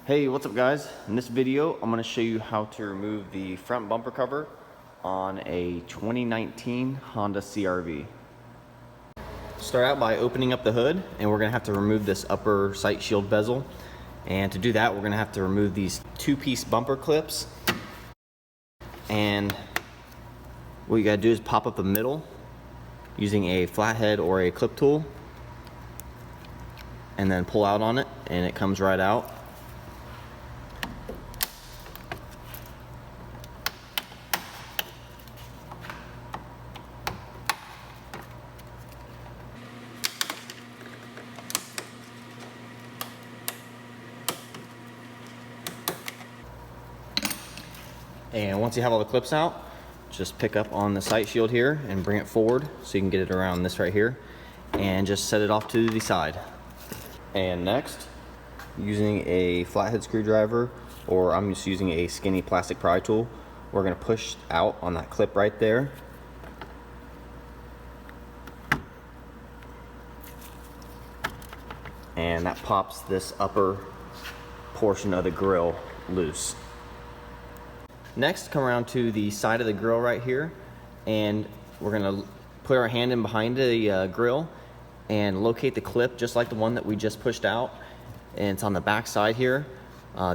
Hey, what's up guys? In this video, I'm going to show you how to remove the front bumper cover on a 2019 Honda CRV. Start out by opening up the hood, and we're going to have to remove this upper sight shield bezel. And to do that, we're going to have to remove these two-piece bumper clips. And what you got to do is pop up the middle using a flathead or a clip tool, and then pull out on it, and it comes right out. And once you have all the clips out, just pick up on the sight shield here and bring it forward so you can get it around this right here, and just set it off to the side. And next, using a flathead screwdriver, or I'm just using a skinny plastic pry tool, we're going to push out on that clip right there. And that pops this upper portion of the grill loose. Next, come around to the side of the grill right here, and we're gonna put our hand in behind the grill and locate the clip just like the one that we just pushed out, and it's on the back side here.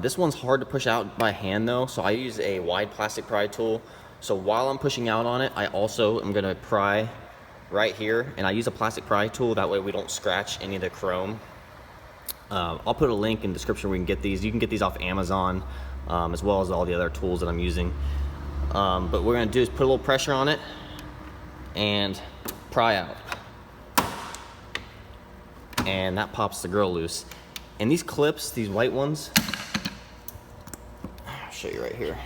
This one's hard to push out by hand though, so I use a wide plastic pry tool. So while I'm pushing out on it, I also am gonna pry right here, and I use a plastic pry tool, that way we don't scratch any of the chrome. I'll put a link in the description where you can get these. You can get these off Amazon, as well as all the other tools that I'm using. But what we're gonna do is put a little pressure on it and pry out. And that pops the grill loose. And these clips, these white ones, I'll show you right here.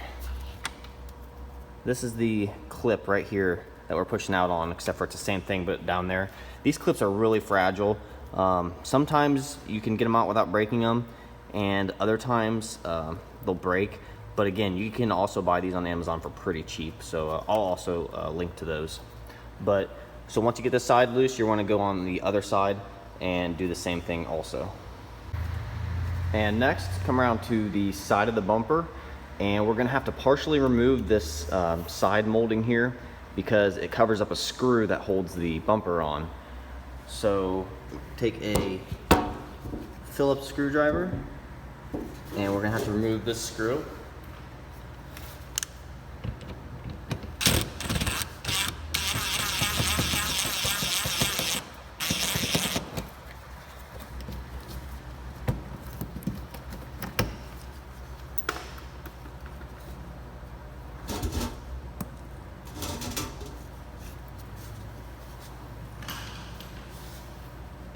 This is the clip right here that we're pushing out on, except for it's the same thing but down there. These clips are really fragile. Sometimes you can get them out without breaking them, and other times they'll break. But again, you can also buy these on Amazon for pretty cheap, so I'll also link to those. So once you get this side loose, you want to go on the other side and do the same thing also. And next, come around to the side of the bumper, and we're going to have to partially remove this side molding here because it covers up a screw that holds the bumper on. So take a Phillips screwdriver, and we're gonna have to remove this screw.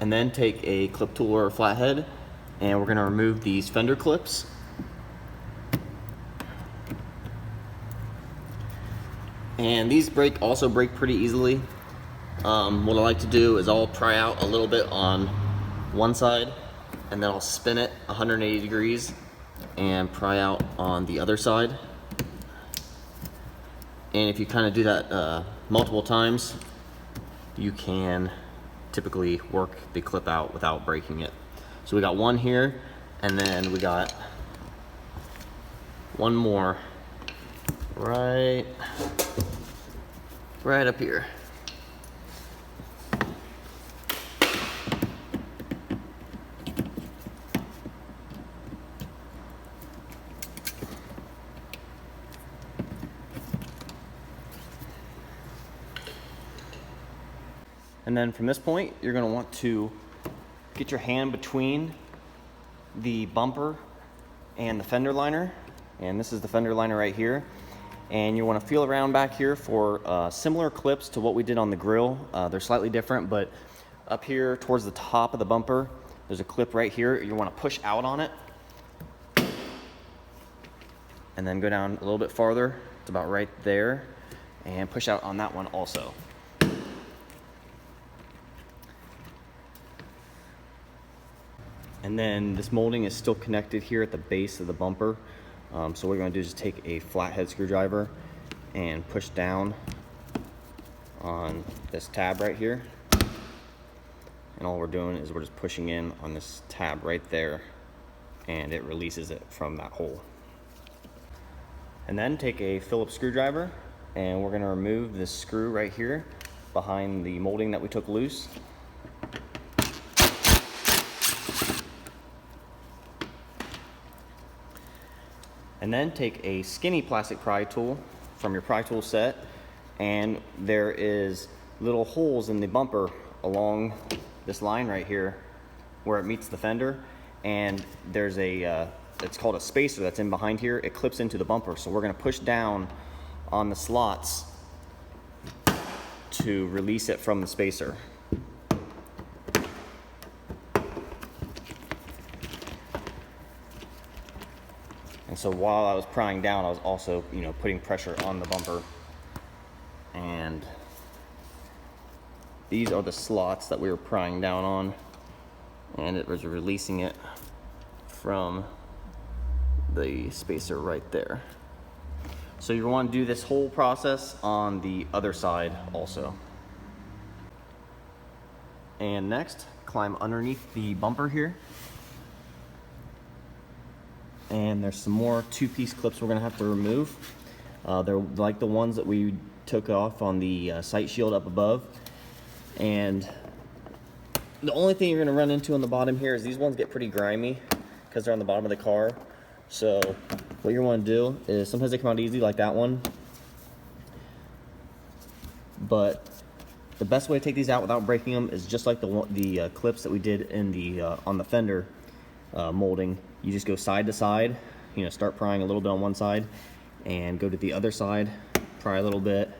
And then take a clip tool or a flathead, and we're going to remove these fender clips. And these also break pretty easily. What I like to do is I'll pry out a little bit on one side, and then I'll spin it 180 degrees and pry out on the other side. And if you kind of do that multiple times, you can typically work the clip out without breaking it. So we got one here, and then we got one more right up here. And then from this point, you're going to want to get your hand between the bumper and the fender liner. And this is the fender liner right here. And you want to feel around back here for similar clips to what we did on the grill. They're slightly different, but up here towards the top of the bumper, there's a clip right here. You want to push out on it. And then go down a little bit farther. It's about right there. And push out on that one also. And then this molding is still connected here at the base of the bumper. So what we're going to do is just take a flathead screwdriver and push down on this tab right here. And all we're doing is we're just pushing in on this tab right there and it releases it from that hole. And then take a Phillips screwdriver, and we're going to remove this screw right here behind the molding that we took loose. And then take a skinny plastic pry tool from your pry tool set, and there is little holes in the bumper along this line right here where it meets the fender, and there's a it's called a spacer that's in behind here. It clips into the bumper, so we're going to push down on the slots to release it from the spacer. And so while I was prying down, I was also, putting pressure on the bumper. And these are the slots that we were prying down on, and it was releasing it from the spacer right there. So you want to do this whole process on the other side also. And next, climb underneath the bumper here. And there's some more two-piece clips we're going to have to remove. They're like the ones that we took off on the sight shield up above. And the only thing you're going to run into on the bottom here is these ones get pretty grimy because they're on the bottom of the car. So what you want to do is, sometimes they come out easy like that one, but the best way to take these out without breaking them is just like the clips that we did in the on the fender molding. You just go side to side, start prying a little bit on one side and go to the other side, pry a little bit,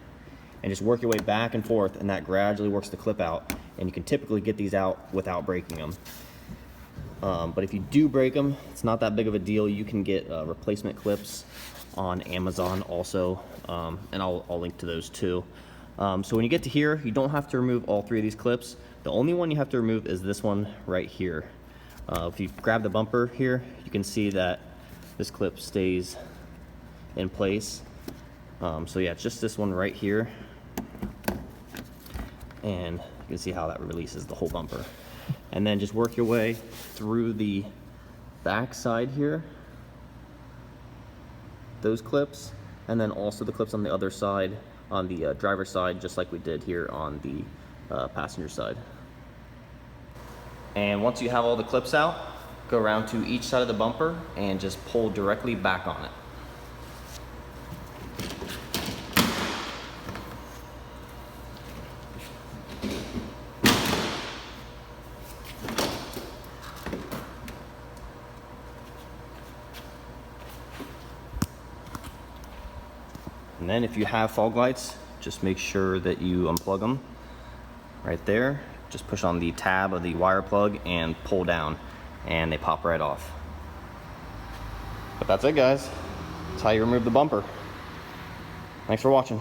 and just work your way back and forth, and that gradually works the clip out, and you can typically get these out without breaking them. But if you do break them, it's not that big of a deal. You can get replacement clips on Amazon also, and I'll link to those too. So when you get to here, you don't have to remove all three of these clips. The only one you have to remove is this one right here. If you grab the bumper here, you can see that this clip stays in place. So yeah, it's just this one right here, and you can see how that releases the whole bumper. And then just work your way through the back side here, those clips, and then also the clips on the other side, on the driver's side, just like we did here on the passenger side. And once you have all the clips out, go around to each side of the bumper and just pull directly back on it. And then if you have fog lights, just make sure that you unplug them right there. Just push on the tab of the wire plug and pull down, and they pop right off. But that's it, guys. That's how you remove the bumper. Thanks for watching.